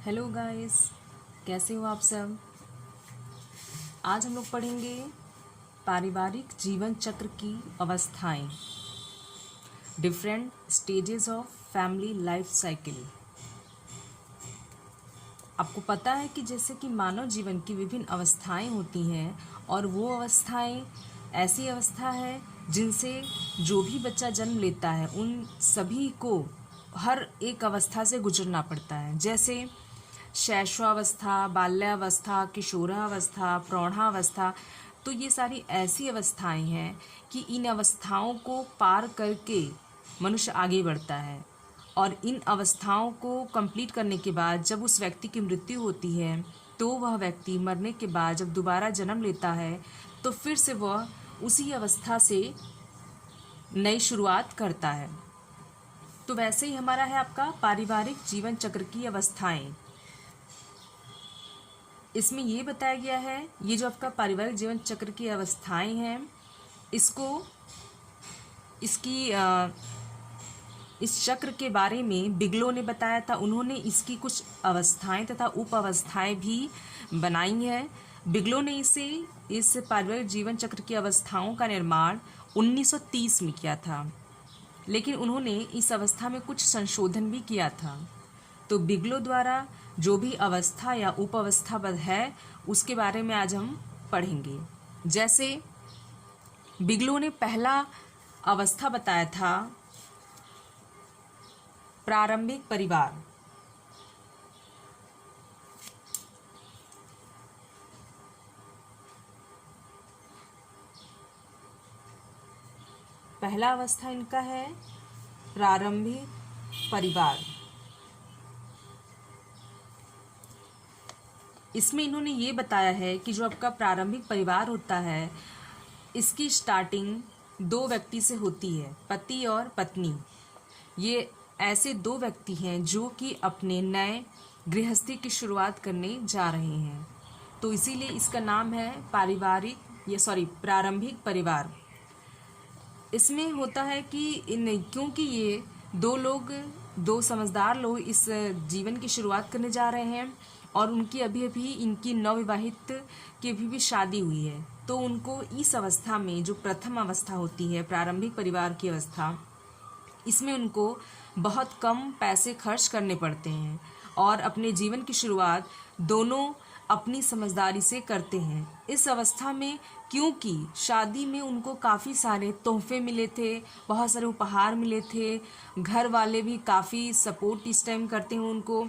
Hello guys, कैसे हो आप सब। आज हम लोग पढ़ेंगे पारिवारिक जीवन चक्र की अवस्थाएं, different stages of family life cycle. आपको पता है कि जैसे कि मानव जीवन की विभिन्न अवस्थाएं होती हैं और वो अवस्थाएं ऐसी अवस्था है जिनसे जो भी बच्चा जन्म लेता है उन सभी को हर एक अवस्था से गुजरना पड़ता है। जैसे शैशवावस्था, बाल्यावस्था, किशोरावस्था, प्रौढ़ावस्था। तो ये सारी ऐसी अवस्थाएं हैं कि इन अवस्थाओं को पार करके मनुष्य आगे बढ़ता है और इन अवस्थाओं को कंप्लीट करने के बाद जब उस व्यक्ति की मृत्यु होती है तो वह व्यक्ति मरने के बाद जब दोबारा जन्म लेता है तो फिर से वह उसी अवस्था से नई शुरुआत करता है। तो वैसे ही हमारा है आपका पारिवारिक जीवन चक्र की अवस्थाएं। इसमें ये बताया गया है, ये जो आपका पारिवारिक जीवन चक्र की अवस्थाएं हैं, इस चक्र के बारे में बिगलो ने बताया था। उन्होंने इसकी कुछ अवस्थाएं तथा उप अवस्थाएं भी बनाई हैं। बिगलो ने इस पारिवारिक जीवन चक्र की अवस्थाओं का निर्माण 1930 में किया था, लेकिन उन्होंने इस अवस्था में कुछ संशोधन भी किया था। तो बिगलो द्वारा जो भी अवस्था या उप अवस्था है उसके बारे में आज हम पढ़ेंगे। जैसे बिगलो ने पहला अवस्था बताया था प्रारंभिक परिवार। पहला अवस्था इनका है प्रारंभिक परिवार। इसमें इन्होंने ये बताया है कि जो आपका प्रारंभिक परिवार होता है इसकी स्टार्टिंग दो व्यक्ति से होती है, पति और पत्नी। ये ऐसे दो व्यक्ति हैं जो कि अपने नए गृहस्थी की शुरुआत करने जा रहे हैं, तो इसीलिए इसका नाम है प्रारंभिक परिवार। इसमें होता है कि क्योंकि ये दो समझदार लोग इस जीवन की शुरुआत करने जा रहे हैं और उनकी अभी अभी इनकी नवविवाहित की अभी भी शादी हुई है, तो उनको इस अवस्था में जो प्रथम अवस्था होती है प्रारंभिक परिवार की अवस्था, इसमें उनको बहुत कम पैसे खर्च करने पड़ते हैं और अपने जीवन की शुरुआत दोनों अपनी समझदारी से करते हैं। इस अवस्था में क्योंकि शादी में उनको काफ़ी सारे तोहफे मिले थे, बहुत सारे उपहार मिले थे, घर वाले भी काफ़ी सपोर्ट इस टाइम करते हैं उनको,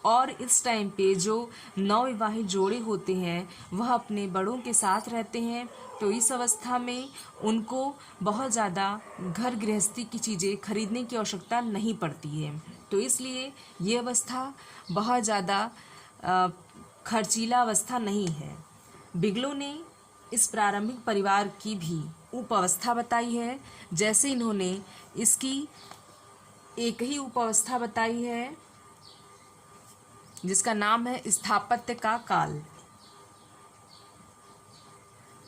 और इस टाइम पे जो नवविवाहित जोड़े होते हैं वह अपने बड़ों के साथ रहते हैं, तो इस अवस्था में उनको बहुत ज़्यादा घर गृहस्थी की चीज़ें खरीदने की आवश्यकता नहीं पड़ती है। तो इसलिए ये अवस्था बहुत ज़्यादा खर्चीला अवस्था नहीं है। बिगलो ने इस प्रारंभिक परिवार की भी उप अवस्था बताई है। जैसे इन्होंने इसकी एक ही उप अवस्था बताई है जिसका नाम है स्थापत्य का काल।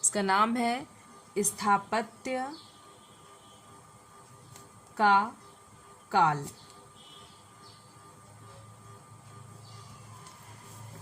इसका नाम है स्थापत्य का काल।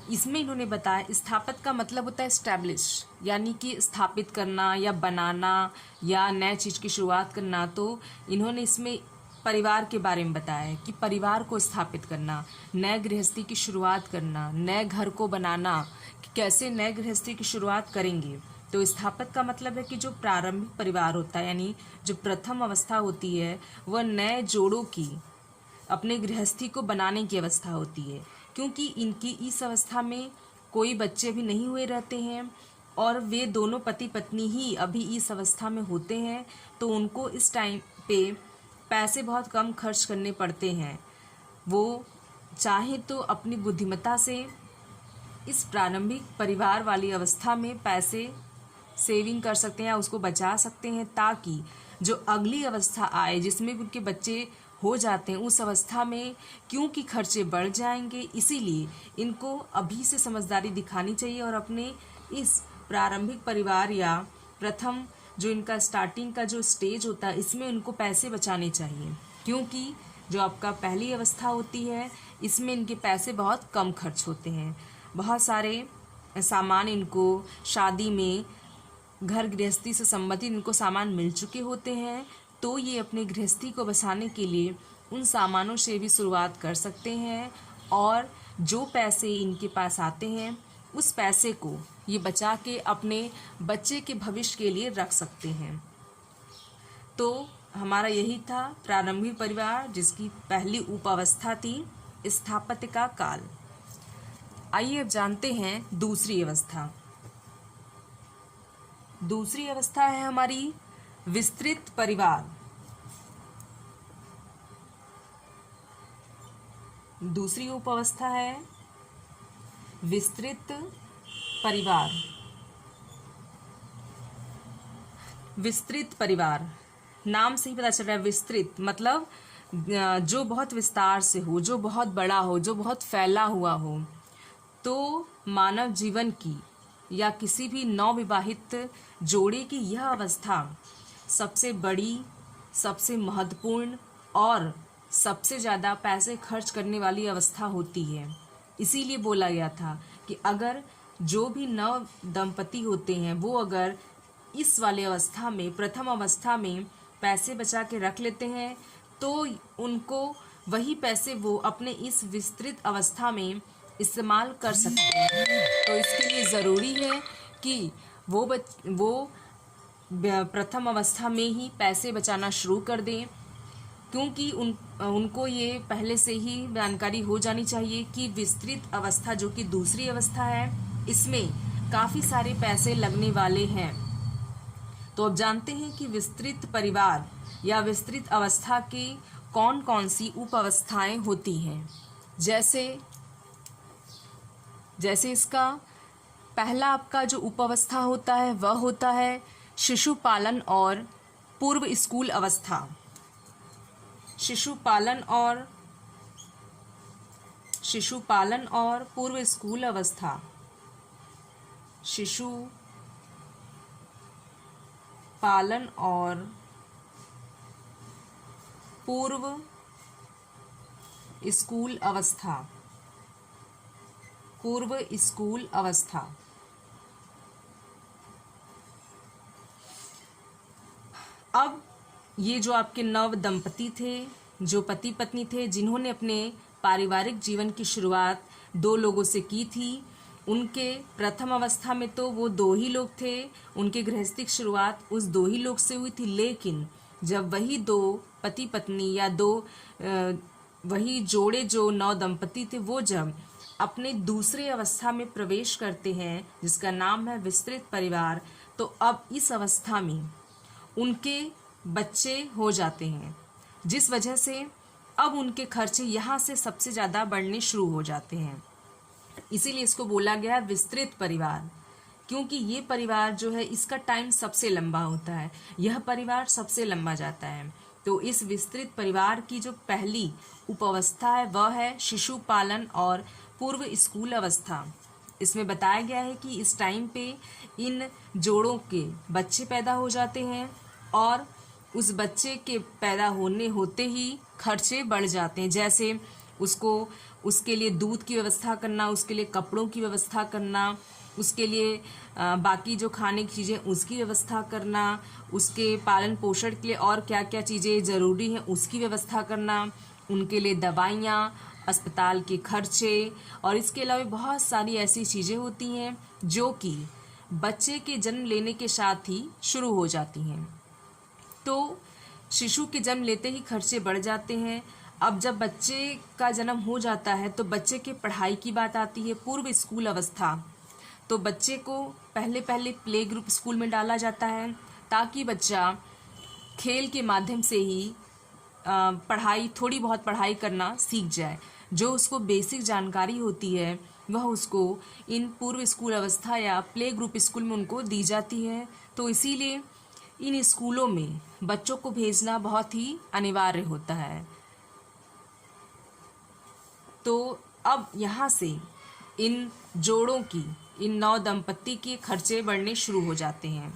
इसमें इन्होंने बताया स्थापत्य का मतलब होता है एस्टैब्लिश, यानी कि स्थापित करना या बनाना या नए चीज़ की शुरुआत करना। तो इन्होंने इसमें परिवार के बारे में बताया है कि परिवार को स्थापित करना, नए गृहस्थी की शुरुआत करना, नए घर को बनाना, कि कैसे नए गृहस्थी की शुरुआत करेंगे। तो स्थापित का मतलब है कि जो प्रारंभिक परिवार होता है, यानी जो प्रथम अवस्था होती है, वह नए जोड़ों की अपने गृहस्थी को बनाने की अवस्था होती है, क्योंकि इनकी इस अवस्था में कोई बच्चे भी नहीं हुए रहते हैं और वे दोनों पति पत्नी ही अभी इस अवस्था में होते हैं, तो उनको इस टाइम पे पैसे बहुत कम खर्च करने पड़ते हैं। वो चाहे तो अपनी बुद्धिमत्ता से इस प्रारंभिक परिवार वाली अवस्था में पैसे सेविंग कर सकते हैं या उसको बचा सकते हैं, ताकि जो अगली अवस्था आए जिसमें उनके बच्चे हो जाते हैं उस अवस्था में क्योंकि खर्चे बढ़ जाएंगे, इसीलिए इनको अभी से समझदारी दिखानी चाहिए और अपने इस प्रारंभिक परिवार या प्रथम जो इनका स्टार्टिंग का जो स्टेज होता है इसमें उनको पैसे बचाने चाहिए, क्योंकि जो आपका पहली अवस्था होती है इसमें इनके पैसे बहुत कम खर्च होते हैं। बहुत सारे सामान इनको शादी में, घर गृहस्थी से संबंधित इनको सामान मिल चुके होते हैं, तो ये अपने गृहस्थी को बसाने के लिए उन सामानों से भी शुरुआत कर सकते हैं और जो पैसे इनके पास आते हैं उस पैसे को ये बचा के अपने बच्चे के भविष्य के लिए रख सकते हैं। तो हमारा यही था प्रारंभिक परिवार, जिसकी पहली उपावस्था थी स्थापत्य का काल। आइए अब जानते हैं दूसरी अवस्था। दूसरी अवस्था है हमारी विस्तृत परिवार। दूसरी उपावस्था है विस्तृत परिवार। विस्तृत परिवार, नाम से ही पता चल रहा है विस्तृत मतलब जो बहुत विस्तार से हो, जो बहुत बड़ा हो, जो बहुत फैला हुआ हो। तो मानव जीवन की या किसी भी नवविवाहित जोड़े की यह अवस्था सबसे बड़ी, सबसे महत्वपूर्ण और सबसे ज़्यादा पैसे खर्च करने वाली अवस्था होती है। इसीलिए बोला गया था कि अगर जो भी नव दंपति होते हैं वो अगर इस वाले अवस्था में, प्रथम अवस्था में पैसे बचा के रख लेते हैं तो उनको वही पैसे वो अपने इस विस्तृत अवस्था में इस्तेमाल कर सकते हैं। तो इसके लिए ज़रूरी है कि वो प्रथम अवस्था में ही पैसे बचाना शुरू कर दें, क्योंकि उनको ये पहले से ही जानकारी हो जानी चाहिए कि विस्तृत अवस्था जो कि दूसरी अवस्था है, इसमें काफ़ी सारे पैसे लगने वाले हैं। तो अब जानते हैं कि विस्तृत परिवार या विस्तृत अवस्था की कौन कौन सी उप अवस्थाएं होती हैं। जैसे इसका पहला आपका जो उप अवस्था होता है वह होता है शिशु पालन और पूर्व स्कूल अवस्था। शिशु पालन और पूर्व स्कूल अवस्था। शिशु पालन और पूर्व स्कूल अवस्था। पूर्व स्कूल अवस्था। अब ये जो आपके नव दंपति थे, जो पति पत्नी थे, जिन्होंने अपने पारिवारिक जीवन की शुरुआत दो लोगों से की थी, उनके प्रथम अवस्था में तो वो दो ही लोग थे, उनके गृहस्थिक शुरुआत उस दो ही लोग से हुई थी। लेकिन जब वही दो पति पत्नी या वही जोड़े जो नव दंपति थे, वो जब अपने दूसरे अवस्था में प्रवेश करते हैं जिसका नाम है विस्तृत परिवार, तो अब इस अवस्था में उनके बच्चे हो जाते हैं, जिस वजह से अब उनके खर्चे यहाँ से सबसे ज़्यादा बढ़ने शुरू हो जाते हैं। इसीलिए इसको बोला गया है विस्तृत परिवार, क्योंकि ये परिवार जो है इसका टाइम सबसे लंबा होता है, यह परिवार सबसे लंबा जाता है। तो इस विस्तृत परिवार की जो पहली उपावस्था है वह है शिशु पालन और पूर्व स्कूल अवस्था। इसमें बताया गया है कि इस टाइम पे इन जोड़ों के बच्चे पैदा हो जाते हैं और उस बच्चे के पैदा होते ही खर्चे बढ़ जाते हैं। जैसे उसके लिए दूध की व्यवस्था करना, उसके लिए कपड़ों की व्यवस्था करना, उसके लिए बाकी जो खाने की चीज़ें उसकी व्यवस्था करना, उसके पालन पोषण के लिए और क्या क्या चीज़ें ज़रूरी हैं उसकी व्यवस्था करना, उनके लिए दवाइयाँ, अस्पताल के खर्चे और इसके अलावा बहुत सारी ऐसी चीज़ें होती हैं जो कि बच्चे के जन्म लेने के साथ ही शुरू हो जाती हैं। तो शिशु के जन्म लेते ही खर्चे बढ़ जाते हैं। अब जब बच्चे का जन्म हो जाता है तो बच्चे के पढ़ाई की बात आती है, पूर्व स्कूल अवस्था। तो बच्चे को पहले प्ले ग्रुप स्कूल में डाला जाता है ताकि बच्चा खेल के माध्यम से ही थोड़ी बहुत पढ़ाई करना सीख जाए। जो उसको बेसिक जानकारी होती है वह उसको इन पूर्व स्कूल अवस्था या प्ले ग्रुप स्कूल में उनको दी जाती है। तो इसीलिए इन स्कूलों में बच्चों को भेजना बहुत ही अनिवार्य होता है। तो अब यहाँ से इन जोड़ों की, इन नव दंपत्ति के खर्चे बढ़ने शुरू हो जाते हैं।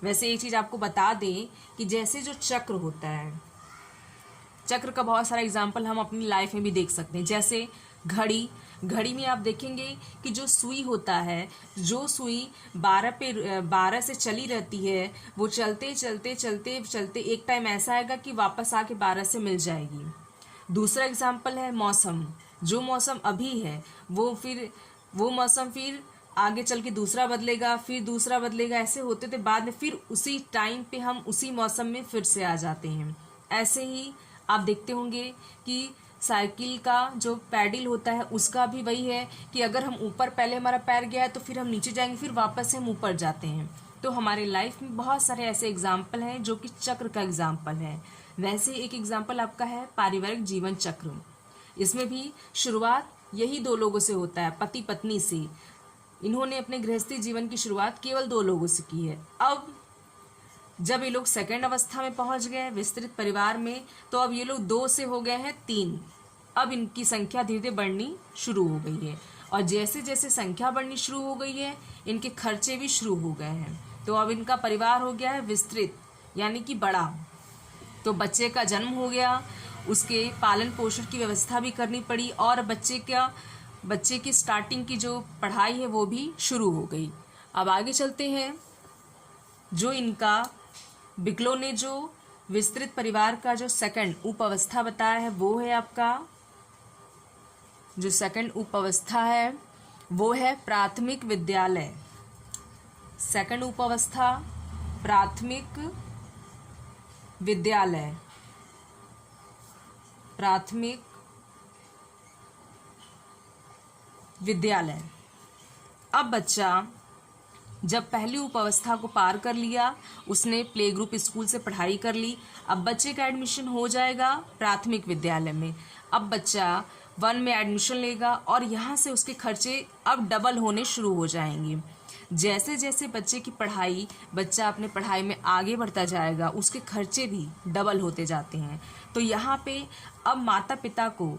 वैसे एक चीज़ आपको बता दें कि जैसे जो चक्र होता है, चक्र का बहुत सारा एग्जाम्पल हम अपनी लाइफ में भी देख सकते हैं। जैसे घड़ी में आप देखेंगे कि जो सुई होता है, जो सुई 12 से चली रहती है, वो चलते चलते चलते चलते एक टाइम ऐसा आएगा कि वापस आके 12 से मिल जाएगी। दूसरा एग्जाम्पल है मौसम। जो मौसम अभी है वो मौसम फिर आगे चल के दूसरा बदलेगा, फिर दूसरा बदलेगा, ऐसे होते थे। बाद में फिर उसी टाइम पे हम उसी मौसम में फिर से आ जाते हैं। ऐसे ही आप देखते होंगे कि साइकिल का जो पैडल होता है उसका भी वही है कि अगर हम ऊपर पहले हमारा पैर गया है तो फिर हम नीचे जाएंगे, फिर वापस से हम ऊपर जाते हैं। तो हमारे लाइफ में बहुत सारे ऐसे एग्जाम्पल हैं जो कि चक्र का एग्जाम्पल है। वैसे एक एग्जाम्पल आपका है पारिवारिक जीवन चक्र। इसमें भी शुरुआत यही 2 लोगों से होता है, पति पत्नी से। इन्होंने अपने गृहस्थी जीवन की शुरुआत केवल 2 लोगों से की है। अब जब ये लोग सेकंड अवस्था में पहुंच गए विस्तृत परिवार में, तो अब ये लोग 2 से हो गए हैं 3। अब इनकी संख्या धीरे धीरे बढ़नी शुरू हो गई है, और जैसे जैसे संख्या बढ़नी शुरू हो गई है इनके खर्चे भी शुरू हो गए हैं। तो अब इनका परिवार हो गया है विस्तृत, यानी कि बड़ा। तो बच्चे का जन्म हो गया, उसके पालन पोषण की व्यवस्था भी करनी पड़ी, और बच्चे की स्टार्टिंग की जो पढ़ाई है वो भी शुरू हो गई। अब आगे चलते हैं। जो इनका बिकलो ने जो विस्तृत परिवार का जो सेकंड उप अवस्था बताया है वो है आपका, जो सेकंड उप अवस्था है वो है प्राथमिक विद्यालय। सेकंड उप अवस्था प्राथमिक विद्यालय। प्राथमिक विद्यालय। अब बच्चा जब पहली उप अवस्था को पार कर लिया, उसने प्ले ग्रुप स्कूल से पढ़ाई कर ली, अब बच्चे का एडमिशन हो जाएगा प्राथमिक विद्यालय में। अब बच्चा 1 में एडमिशन लेगा और यहाँ से उसके खर्चे अब डबल होने शुरू हो जाएंगे। जैसे जैसे बच्चा अपने पढ़ाई में आगे बढ़ता जाएगा उसके खर्चे भी डबल होते जाते हैं। तो यहाँ पे अब माता पिता को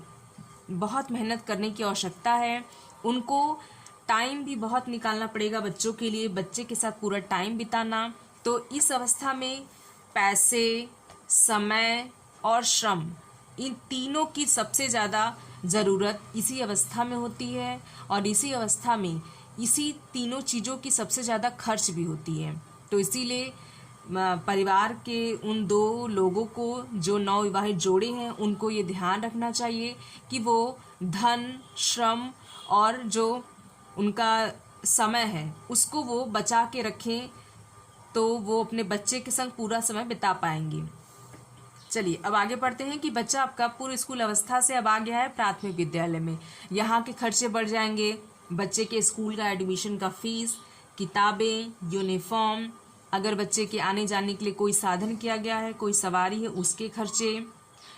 बहुत मेहनत करने की आवश्यकता है। उनको टाइम भी बहुत निकालना पड़ेगा बच्चों के लिए, बच्चे के साथ पूरा टाइम बिताना। तो इस अवस्था में पैसे, समय और श्रम, इन तीनों की सबसे ज़्यादा ज़रूरत इसी अवस्था में होती है, और इसी अवस्था में इसी तीनों चीज़ों की सबसे ज़्यादा खर्च भी होती है। तो इसीलिए परिवार के उन 2 लोगों को, जो नवविवाहित जोड़े हैं, उनको ये ध्यान रखना चाहिए कि वो धन, श्रम और जो उनका समय है उसको वो बचा के रखें, तो वो अपने बच्चे के संग पूरा समय बिता पाएंगे। चलिए अब आगे पढ़ते हैं कि बच्चा आपका पूर्व स्कूल अवस्था से अब आ गया है प्राथमिक विद्यालय में। यहाँ के खर्चे बढ़ जाएंगे। बच्चे के स्कूल का एडमिशन का फीस, किताबें, यूनिफॉर्म, अगर बच्चे के आने जाने के लिए कोई साधन किया गया है, कोई सवारी है, उसके खर्चे,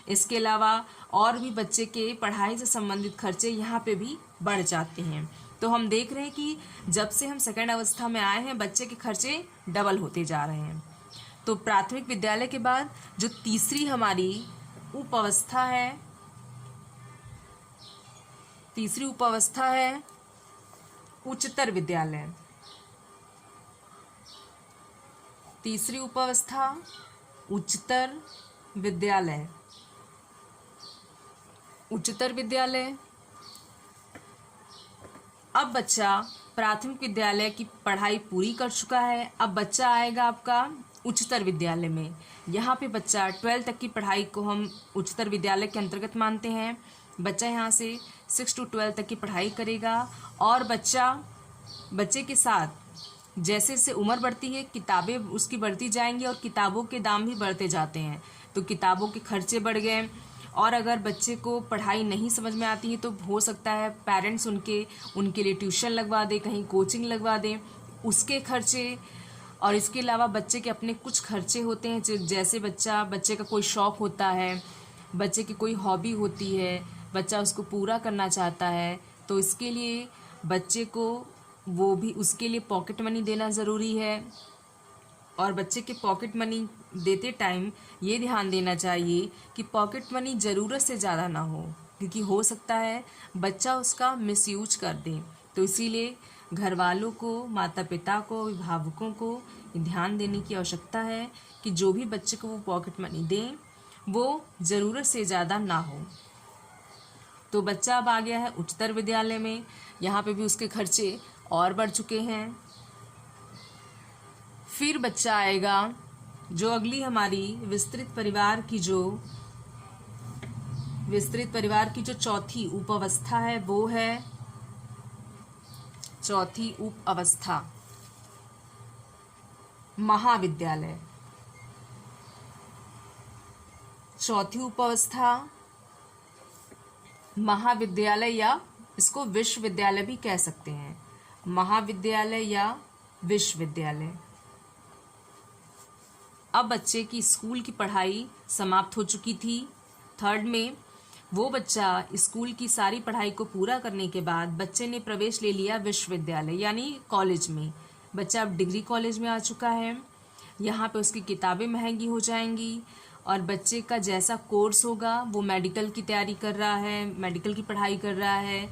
इसके अलावा और भी बच्चे के पढ़ाई से संबंधित खर्चे यहाँ पे भी बढ़ जाते हैं। तो हम देख रहे हैं कि जब से हम सेकंड अवस्था में आए हैं बच्चे के खर्चे डबल होते जा रहे हैं। तो प्राथमिक विद्यालय के बाद जो तीसरी हमारी उप अवस्था है, तीसरी उप अवस्था है उच्चतर विद्यालय। तीसरी उप अवस्था उच्चतर विद्यालय। उच्चतर विद्यालय। अब बच्चा प्राथमिक विद्यालय की पढ़ाई पूरी कर चुका है, अब बच्चा आएगा आपका उच्चतर विद्यालय में। यहाँ पे बच्चा 12 तक की पढ़ाई को हम उच्चतर विद्यालय के अंतर्गत मानते हैं। बच्चा यहाँ से 6 to 12 तक की पढ़ाई करेगा, और बच्चे के साथ जैसे जैसे उम्र बढ़ती है किताबें उसकी बढ़ती जाएंगी, और किताबों के दाम भी बढ़ते जाते हैं। तो किताबों के खर्चे बढ़ गए, और अगर बच्चे को पढ़ाई नहीं समझ में आती है तो हो सकता है पेरेंट्स उनके लिए ट्यूशन लगवा दे, कहीं कोचिंग लगवा दें, उसके खर्चे। और इसके अलावा बच्चे के अपने कुछ खर्चे होते हैं, जैसे बच्चे का कोई शौक़ होता है, बच्चे की कोई हॉबी होती है, बच्चा उसको पूरा करना चाहता है, तो इसके लिए बच्चे को उसके लिए पॉकेट मनी देना ज़रूरी है। और बच्चे के पॉकेट मनी देते टाइम ये ध्यान देना चाहिए कि पॉकेट मनी ज़रूरत से ज़्यादा ना हो, क्योंकि हो सकता है बच्चा उसका मिसयूज कर दे। तो इसीलिए घर वालों को, माता पिता को, अभिभावकों को ध्यान देने की आवश्यकता है कि जो भी बच्चे को वो पॉकेट मनी दें वो ज़रूरत से ज़्यादा ना हो। तो बच्चा अब आ गया है उच्चतर विद्यालय में, यहाँ पे भी उसके खर्चे और बढ़ चुके हैं। फिर बच्चा आएगा जो अगली हमारी विस्तृत परिवार की जो चौथी उप अवस्था है, वो है चौथी उप अवस्था महाविद्यालय। चौथी उप अवस्था महाविद्यालय, या इसको विश्वविद्यालय भी कह सकते हैं, महाविद्यालय या विश्वविद्यालय। अब बच्चे की स्कूल की पढ़ाई समाप्त हो चुकी थी। थर्ड में वो बच्चा स्कूल की सारी पढ़ाई को पूरा करने के बाद बच्चे ने प्रवेश ले लिया विश्वविद्यालय यानी कॉलेज में। बच्चा अब डिग्री कॉलेज में आ चुका है। यहाँ पे उसकी किताबें महंगी हो जाएंगी और बच्चे का जैसा कोर्स होगा, वो मेडिकल की तैयारी कर रहा है, मेडिकल की पढ़ाई कर रहा है